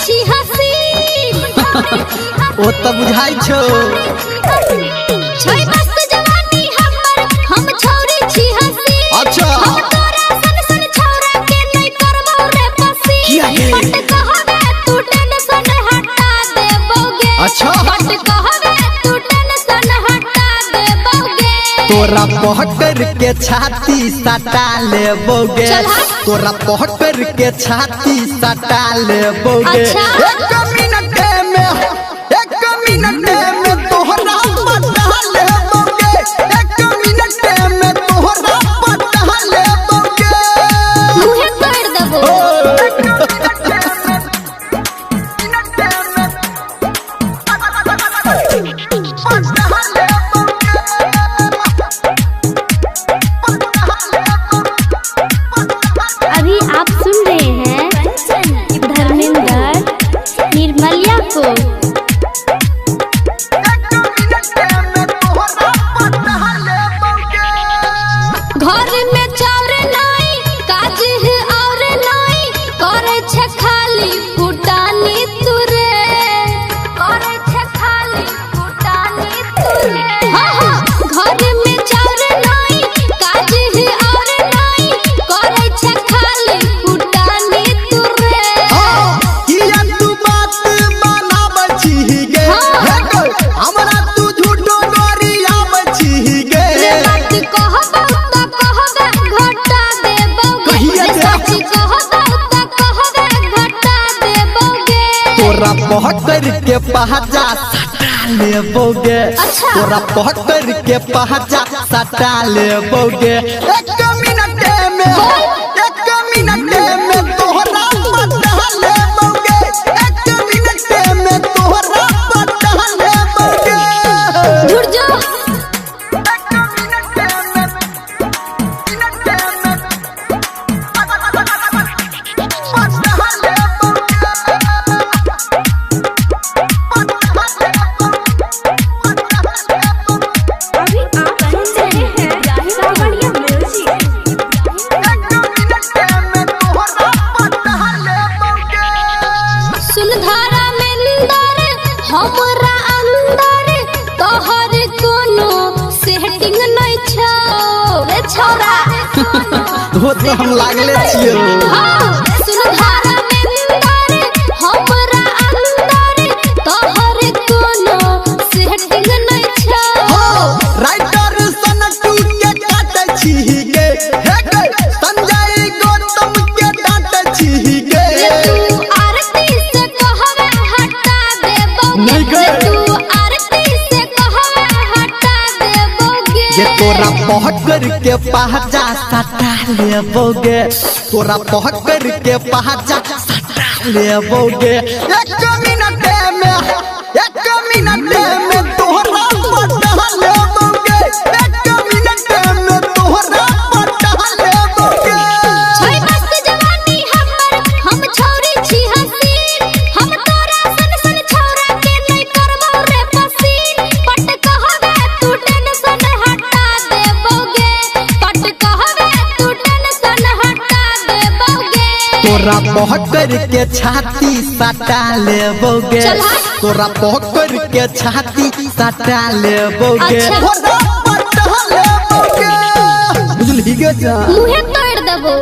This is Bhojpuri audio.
छी हसी ओ त बुझाई छो छै मस्त जवानी हमर हम छौरी छी हसी अच्छा हम तोरा सन सन छौरा के नहीं करबो रे पसी पट कहबे तू टेंशन हटा देबोगे अच्छा पट कहबे तू टेंशन हटा देबोगे तोरा पहटर के छाती सटा लेबोगे तोरा पहटर के छाती सटा लेबोगे अच्छा। एक मिनट में तोहरा पटा लेबोगे एक मिनट में तोहरा पटा लेबोगे मुहे तोड़ देबो अभी आप सुन रहे हैं धर्मेंद्र निर्मलिया को। घर में चाउर नहीं काज है और नहीं करे छे खाली फुटानी तुरे करे छे खाली फुटानी तुरे हाँ हाँ घर में चाउर नहीं काज है और नहीं करे छे खाली फुटानी तुरे किया तू बात बनाबै छी गे हमरा तू झूठो गरियाबै छी गे रे बात कहबो त कहबे घटा देबोगे कहिया रे दे? सच कहबो त कहबे घटा देबोगे तोरा पहटर के पहचा सटा लेबोगे अच्छा। तोरा पहटर के पहचा सटा लेबोगे एक मिनट में तोहरा पटा लेबोगे एक मिनट में तोहरा पटा लेबोगे झूठ जो अभी आप सुन रहे हैं सावरिया म्यूजिक। सुन धारा में निंदर हमरा अंदर तोहर कोनो सेटिंग नहीं छौ रे छौरा वो तो हम लागले छियो हाँ सुन धारा में निंदर हमरा अंदर तोहर कोनो सेटिंग नहीं छौ राइटर सनटू के काटे छी गे हे गे संजय गौतम के डांटे छी गे रे तू आरती से कहबे हटा देबोगे नहीं गे। रे तू आरती से कहबे हटा देबोगे ये तोरा पहकर के पहचा सटा लेबोगे तोरा पहकर के पहचा सटा लेबोगे एक मिनट में तोहरा पटा लेबोगे एक मिनट में तोहरा पटा लेबोगे छै मस्त जवानी हमर हम छौरी छी हसीन हम तोरा सन सन छौरा के नहीं करबो रे पसीन पट कहबे तू टेंशन हटा देबोगे पट कहबे तू टेंशन हटा देबोगे तोरा पहकर के छाती सटा लेबोगे चल हाँ। तोरा पहकर के छाती सटा लेबोगे अच्छा। तोरा पटा लेबोगे बुझली गे जा मुहे तोड़ देबो।